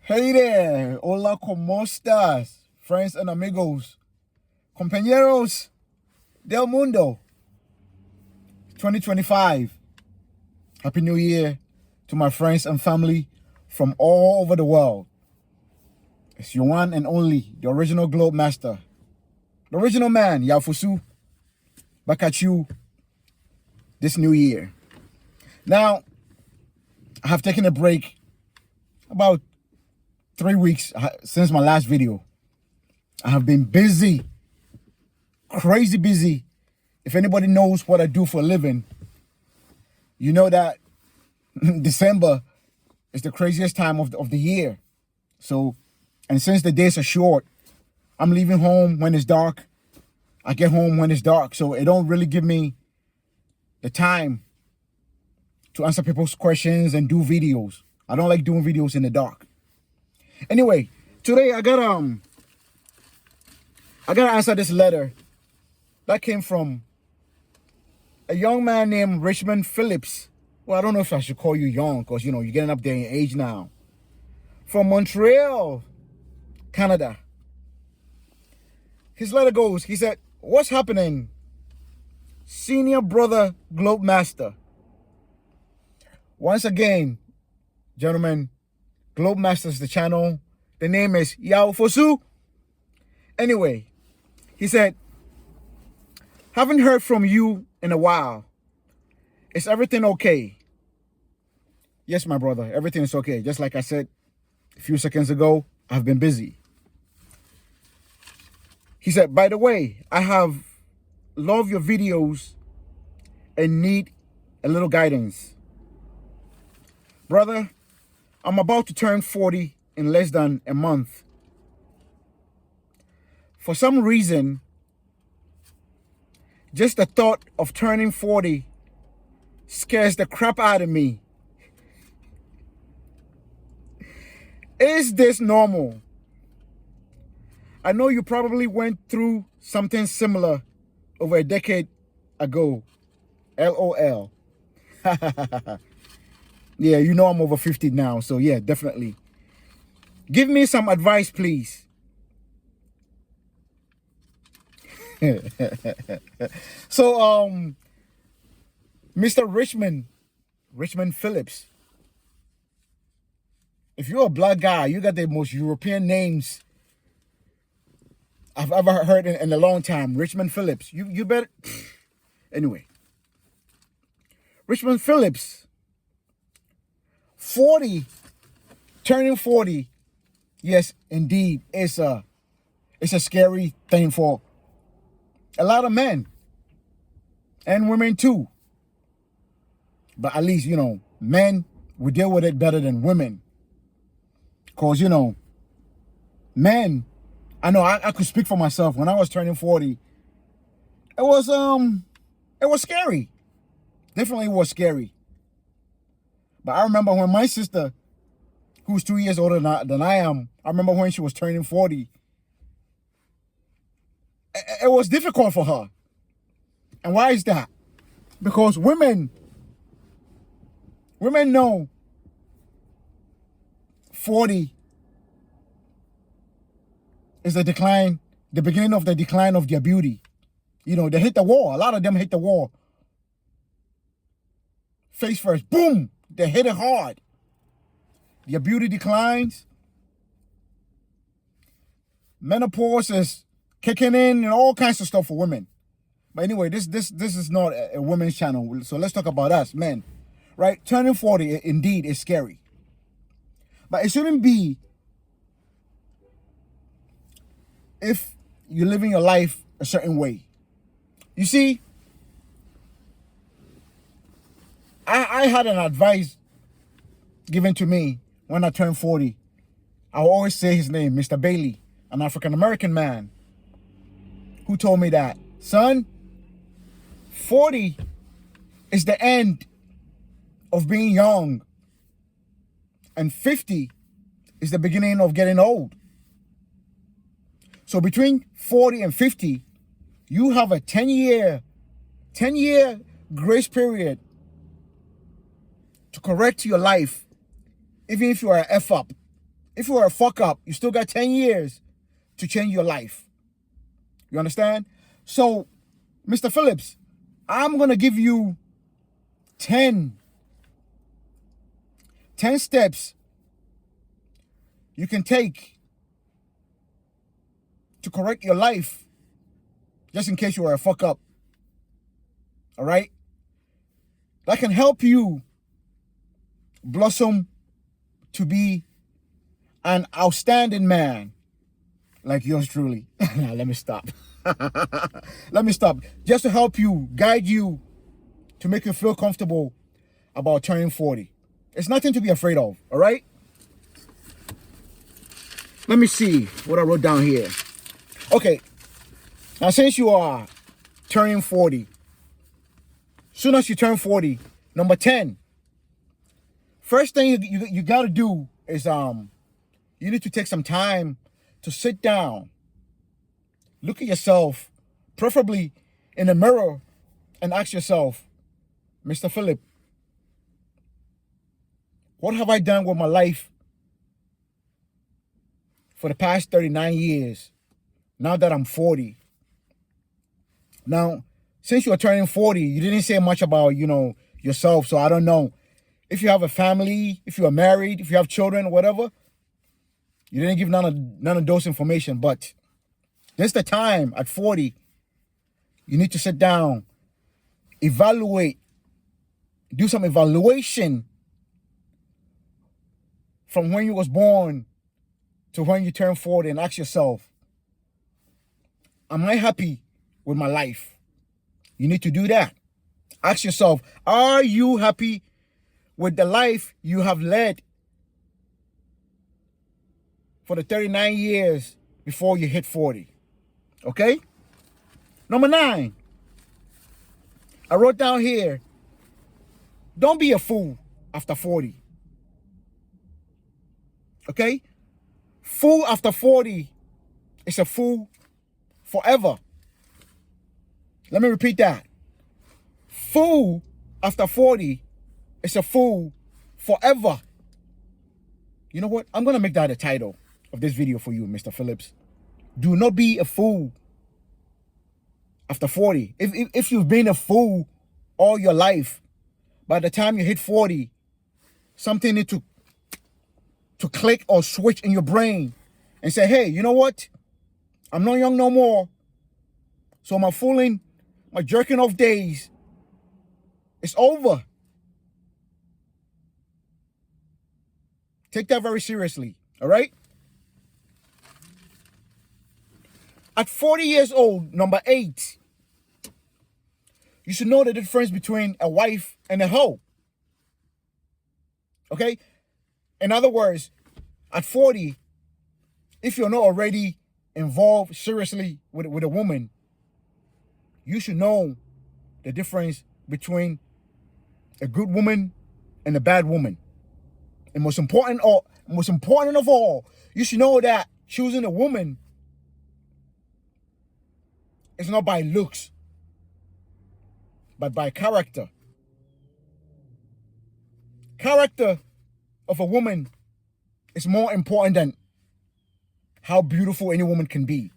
Hey there, hola, ¿cómo estás? Friends and amigos, compañeros del mundo, 2025. Happy New Year to my friends and family from all over the world. It's your one and only, the original Globe Master, the original man, Yao Fusu, back at you this new year. Now, I have taken a break about 3 weeks since my last video. I have been busy, crazy busy. If anybody knows what I do for a living, you know that December is the craziest time of the year. So, and since the days are short, I'm leaving home when it's dark. I get home when it's dark. So it don't really give me the time to answer people's questions and do videos. I don't like doing videos in the dark. Anyway, today I gotta answer this letter that came from a young man named Richmond Phillips. Well, I don't know if I should call you young because, you know, you're getting up there in age now. From Montreal, Canada. His letter goes, he said, "What's happening? Senior brother Globe Master." Once again, gentlemen, Globe Master's the channel. The name is Yao Fusu. Anyway, he said, "Haven't heard from you in a while. Is everything okay?" Yes, my brother, everything is okay. Just like I said a few seconds ago, I've been busy. He said, "By the way, I have loved your videos and need a little guidance. Brother, I'm about to turn 40 in less than a month. For some reason, just the thought of turning 40 scares the crap out of me. Is this normal? I know you probably went through something similar over a decade ago. LOL. Yeah, you know I'm over 50 now, so yeah, definitely. Give me some advice, please." So, Mr. Richmond Phillips, if you're a black guy, you got the most European names I've ever heard in a long time. Richmond Phillips. You better. Anyway. Richmond Phillips. 40. Turning 40. Yes, indeed. It's a scary thing for a lot of men. And women too. But at least, you know, men, we deal with it better than women. Because, you know, men, I know I could speak for myself. When I was turning 40, it was scary. Definitely was scary. But I remember when my sister, who's 2 years older than I am, I remember when she was turning 40, it was difficult for her. And why is that? Because women know 40 is the beginning of the decline of their beauty. You know, they hit the wall. A lot of them hit the wall. Face first, boom, they hit it hard. Their beauty declines. Menopause is kicking in and all kinds of stuff for women. But anyway, this is not a women's channel. So let's talk about us, men. Right? Turning 40, indeed, is scary. But it shouldn't be if you're living your life a certain way. You see, I had an advice given to me when I turned 40. I will always say his name, Mr. Bailey, an African-American man, who told me that, son, 40 is the end of being young, and 50 is the beginning of getting old. So between 40 and 50, you have a 10-year grace period to correct your life, even if you are an F up. If you are a fuck up, you still got 10 years to change your life. You understand? So, Mr. Phillips, I'm going to give you 10 steps you can take to correct your life just in case you are a fuck up. All right? That can help you blossom to be an outstanding man like yours truly. Now, let me stop. Let me stop. Just to help you, guide you, to make you feel comfortable about turning 40. It's nothing to be afraid of, all right? Let me see what I wrote down here. Okay. Now, since you are turning 40, soon as you turn 40, number 10, first thing you got to do is you need to take some time to sit down, look at yourself, preferably in the mirror, and ask yourself, Mr. Phillip, what have I done with my life for the past 39 years, now that I'm 40? Now, since you're turning 40, you didn't say much about, yourself, so I don't know. If you have a family, if you are married, if you have children, whatever, you didn't give none of those information, but this is the time at 40, you need to sit down, evaluate, do some evaluation from when you was born to when you turn 40 and ask yourself, am I happy with my life? You need to do that. Ask yourself, are you happy with the life you have led for the 39 years before you hit 40? Okay? Number 9, I wrote down here, don't be a fool after 40. Okay? Fool after 40 is a fool forever. Let me repeat that. Fool after 40 is a fool forever. You know what? I'm going to make that a title of this video for you, Mr. Phillips. Do not be a fool after 40. If you've been a fool all your life, by the time you hit 40, something needs to click or switch in your brain and say, hey, you know what? I'm not young no more. So my fooling, my jerking off days, it's over. Take that very seriously, all right? At 40 years old, number 8, you should know the difference between a wife and a hoe. Okay? In other words, at 40, if you're not already involved seriously with a woman, you should know the difference between a good woman and a bad woman. And most important of all, you should know that choosing a woman is not by looks, but by character. Character of a woman is more important than how beautiful any woman can be.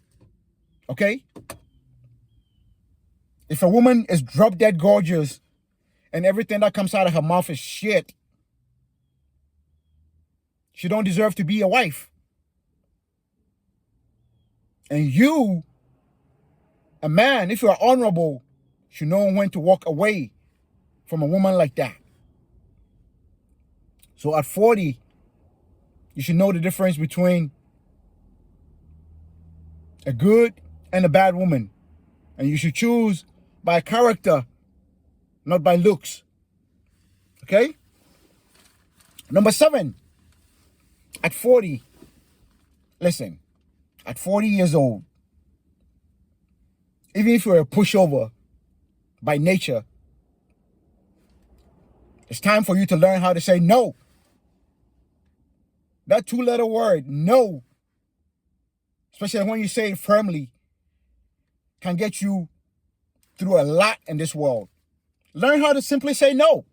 Okay? If a woman is drop dead gorgeous and everything that comes out of her mouth is shit, she don't deserve to be a wife. And you, a man, if you are honorable, should know when to walk away from a woman like that. So at 40, you should know the difference between a good and a bad woman. And you should choose by character, not by looks. Okay? Number 7, at 40, listen, at 40 years old, even if you're a pushover by nature, it's time for you to learn how to say no. That 2-letter word, no, especially when you say it firmly, can get you through a lot in this world. Learn how to simply say no.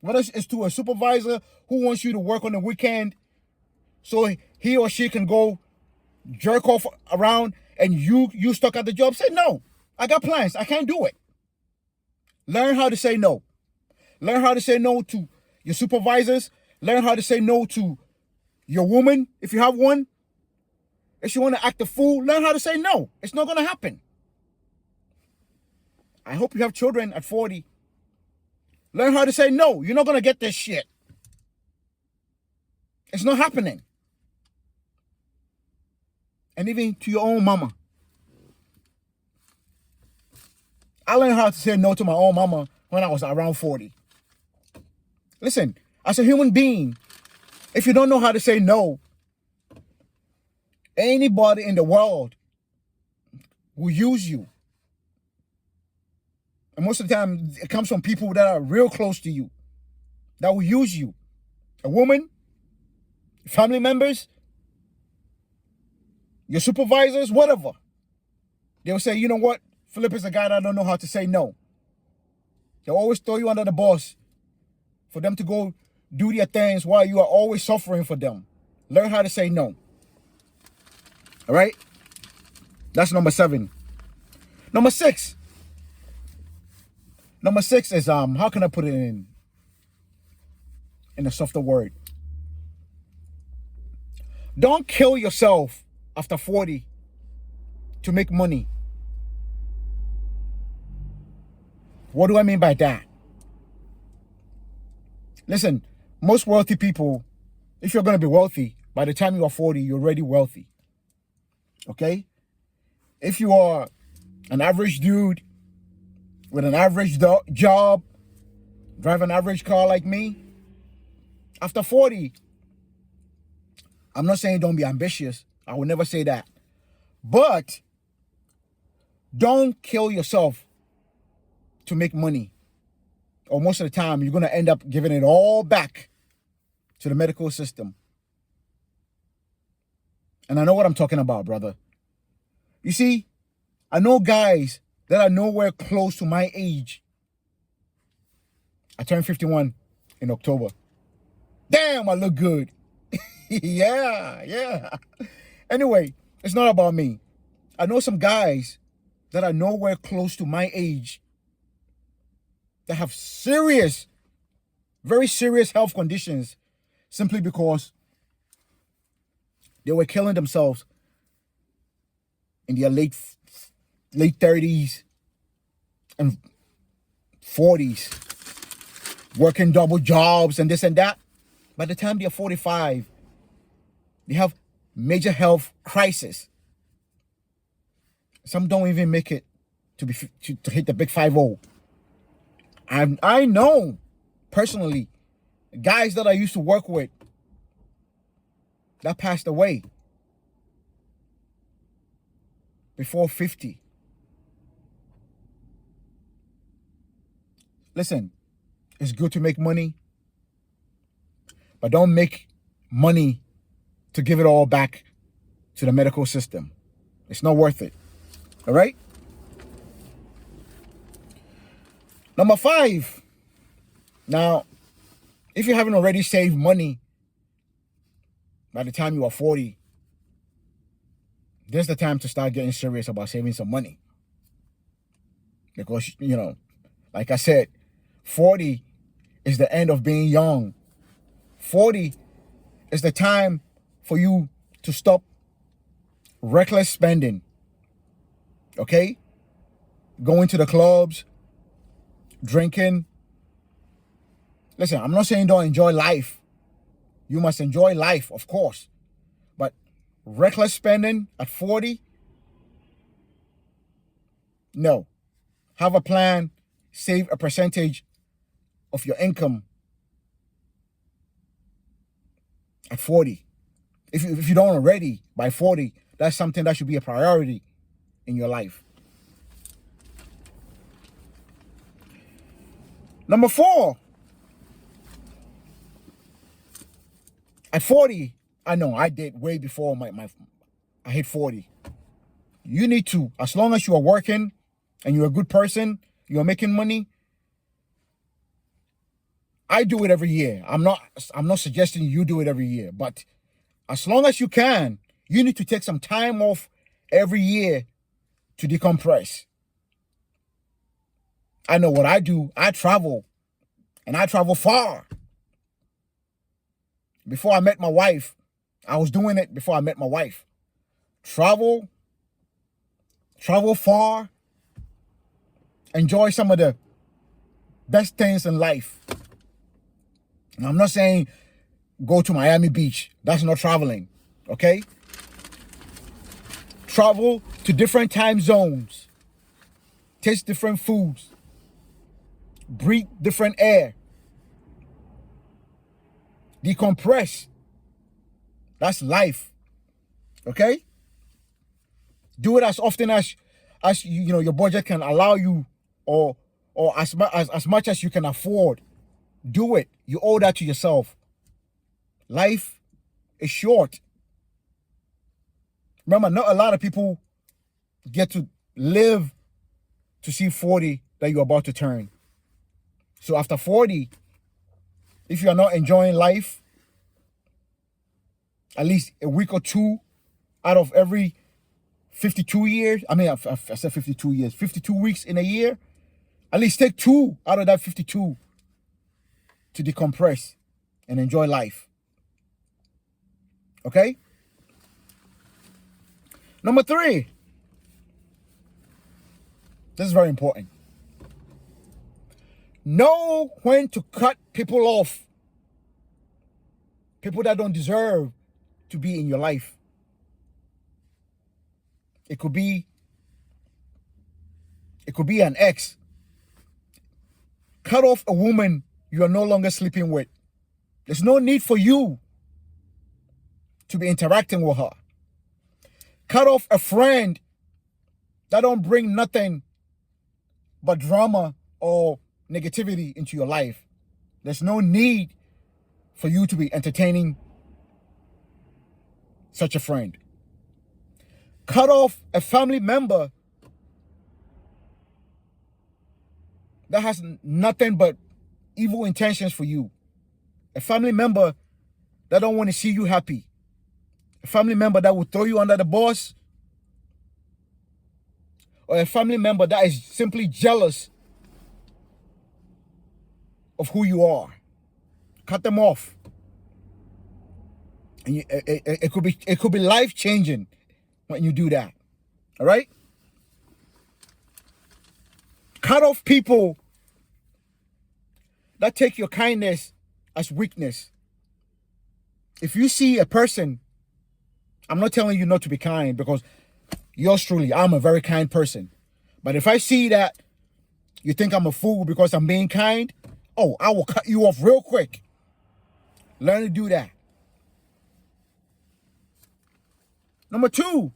Whether it's to a supervisor who wants you to work on the weekend so he or she can go jerk off around and you stuck at the job? Say, no, I got plans. I can't do it. Learn how to say no. Learn how to say no to your supervisors. Learn how to say no to your woman, if you have one. If you want to act a fool, learn how to say no. It's not going to happen. I hope you have children at 40. Learn how to say no. You're not going to get this shit. It's not happening. And even to your own mama. I learned how to say no to my own mama when I was around 40. Listen, as a human being, if you don't know how to say no, anybody in the world will use you. And most of the time, it comes from people that are real close to you, that will use you. A woman, family members, your supervisors, whatever. They'll say, you know what? Philip is a guy that don't know how to say no. They'll always throw you under the bus for them to go do their things while you are always suffering for them. Learn how to say no. All right? That's number 7. Number 6. Number 6 is, how can I put it in a softer word? Don't kill yourself after 40 to make money. What do I mean by that? Listen, most wealthy people, if you're going to be wealthy, by the time you are 40, you're already wealthy. Okay? If you are an average dude with an average job, drive an average car like me, after 40, I'm not saying don't be ambitious. I would never say that. But don't kill yourself to make money. Or most of the time, you're going to end up giving it all back to the medical system. And I know what I'm talking about, brother. You see, I know guys that are nowhere close to my age. I turned 51 in October. Damn, I look good. Yeah. Anyway, it's not about me. I know some guys that are nowhere close to my age that have serious, very serious health conditions simply because they were killing themselves in their late 30s and 40s, working double jobs and this and that. By the time they're 45, they have major health crisis. Some don't even make it to hit the big 50. I know personally guys that I used to work with that passed away before 50. Listen, it's good to make money, but don't make money to give it all back to the medical system. It's not worth it. All right? Number 5. Now, if you haven't already saved money by the time you are 40, there's the time to start getting serious about saving some money. Because, like I said, 40 is the end of being young. 40 is the time for you to stop reckless spending. Okay? Going to the clubs, drinking. Listen, I'm not saying don't enjoy life. You must enjoy life, of course. But reckless spending at 40? No. Have a plan. Save a percentage of your income at 40. If you don't already, by 40, that's something that should be a priority in your life. Number 4. At 40, I know I did way before I hit 40. You need to, as long as you are working and you're a good person, you're making money. I do it every year. I'm not suggesting you do it every year, but as long as you can, you need to take some time off every year to decompress. I know what I do. I travel, and I travel far. Before I met my wife, I was doing it before I met my wife. Travel far, enjoy some of the best things in life. And I'm not saying go to Miami Beach. That's not traveling, okay? Travel to different time zones. Taste different foods. Breathe different air. Decompress. That's life, okay? Do it as often as you know your budget can allow you, or as much as you can afford. Do it. You owe that to yourself. Life is short. Remember, not a lot of people get to live to see 40 that you're about to turn. So after 40, if you are not enjoying life, at least a week or two out of every 52 years, I said 52 years, 52 weeks in a year, at least take 2 out of that 52 to decompress and enjoy life. Okay? Number 3. This is very important. Know when to cut people off. People that don't deserve to be in your life. It could be an ex. Cut off a woman you are no longer sleeping with. There's no need for you to be interacting with her. Cut off a friend that don't bring nothing but drama or negativity into your life. There's no need for you to be entertaining such a friend. Cut off a family member that has nothing but evil intentions for you. A family member that don't want to see you happy. A family member that will throw you under the bus. Or a family member that is simply jealous of who you are. Cut them off. And it could be life-changing when you do that. All right? Cut off people that take your kindness as weakness. If you see a person, I'm not telling you not to be kind, because yours truly, I'm a very kind person. But if I see that you think I'm a fool because I'm being kind, I will cut you off real quick. Learn to do that. Number 2,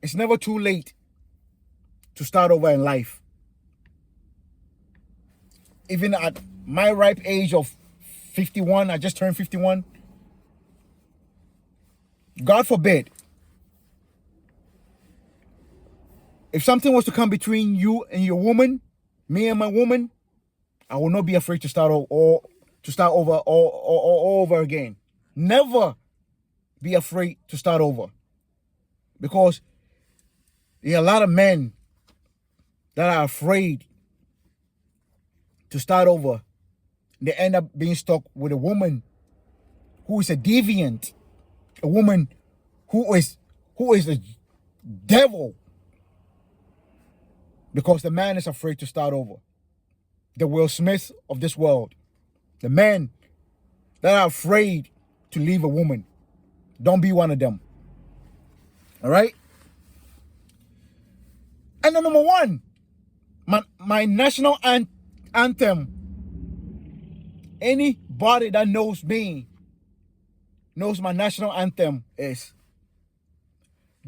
it's never too late to start over in life. Even at my ripe age of 51, I just turned 51. God forbid, if something was to come between you and your woman, me and my woman, I will not be afraid to start over all over again. Never be afraid to start over. Because there are a lot of men that are afraid to start over. They end up being stuck with a woman who is a deviant, a woman who is a devil, because the man is afraid to start over. The Will Smith of this world, the men that are afraid to leave a woman, don't be one of them. All right? And then number 1, my national anthem. Anybody that knows me knows my national anthem is,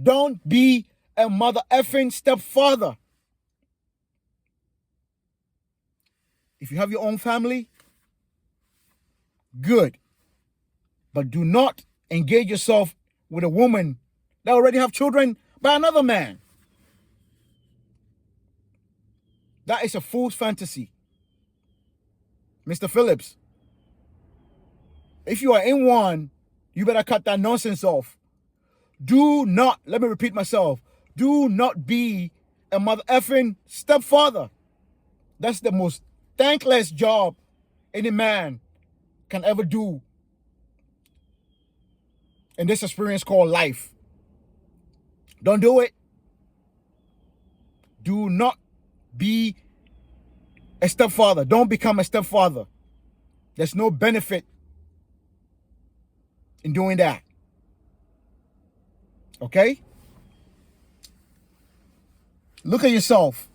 don't be a mother effing stepfather. If you have your own family, good. But do not engage yourself with a woman that already have children by another man. That is a fool's fantasy. Mr. Phillips, If you are in one, you better cut that nonsense off. Do not, let me repeat myself, do not be a mother effing stepfather. That's the most thankless job any man can ever do in this experience called life. Don't do it. Do not be a stepfather. Don't become a stepfather. There's no benefit in doing that. Okay? Look at yourself.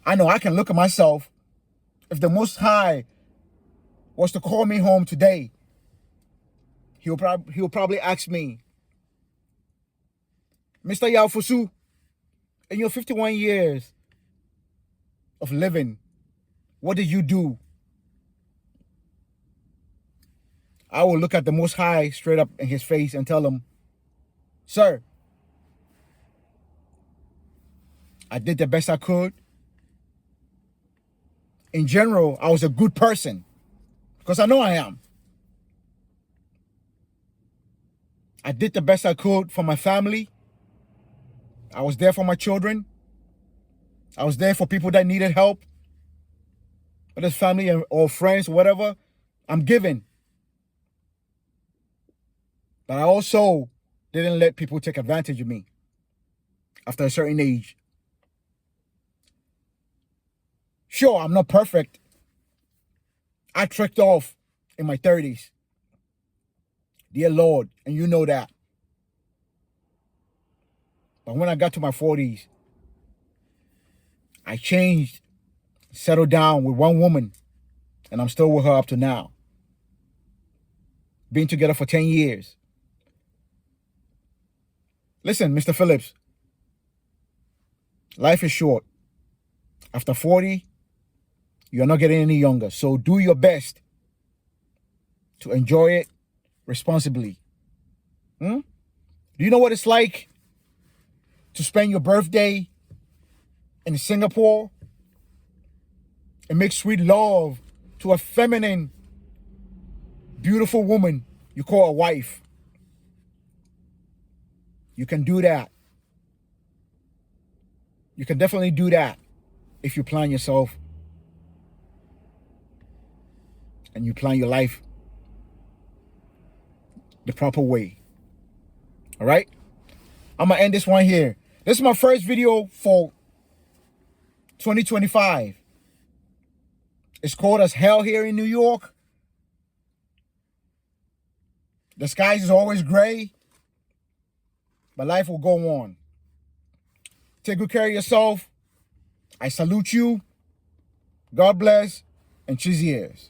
I know I can look at myself. If the Most High was to call me home today, he'll probably ask me, Mr. Yaofusu, in your 51 years of living, what did you do? I will look at the Most High straight up in his face and tell him, sir, I did the best I could. In general, I was a good person, because I know I am. I did the best I could for my family. I was there for my children. I was there for people that needed help. Whether it's family or friends, whatever, I'm giving. But I also didn't let people take advantage of me after a certain age. Sure, I'm not perfect. I tricked off in my 30s. Dear Lord, and you know that. But when I got to my 40s, I changed, settled down with one woman, and I'm still with her up to now. Been together for 10 years. Listen, Mr. Phillips, life is short. After 40, you're not getting any younger. So do your best to enjoy it responsibly. Do you know what it's like to spend your birthday in Singapore and make sweet love to a feminine, beautiful woman you call a wife? You can do that. You can definitely do that if you plan yourself and you plan your life the proper way. All right? I'm going to end this one here. This is my first video for 2025. It's cold as hell here in New York. The skies is always gray. But life will go on. Take good care of yourself. I salute you. God bless and cheese ears.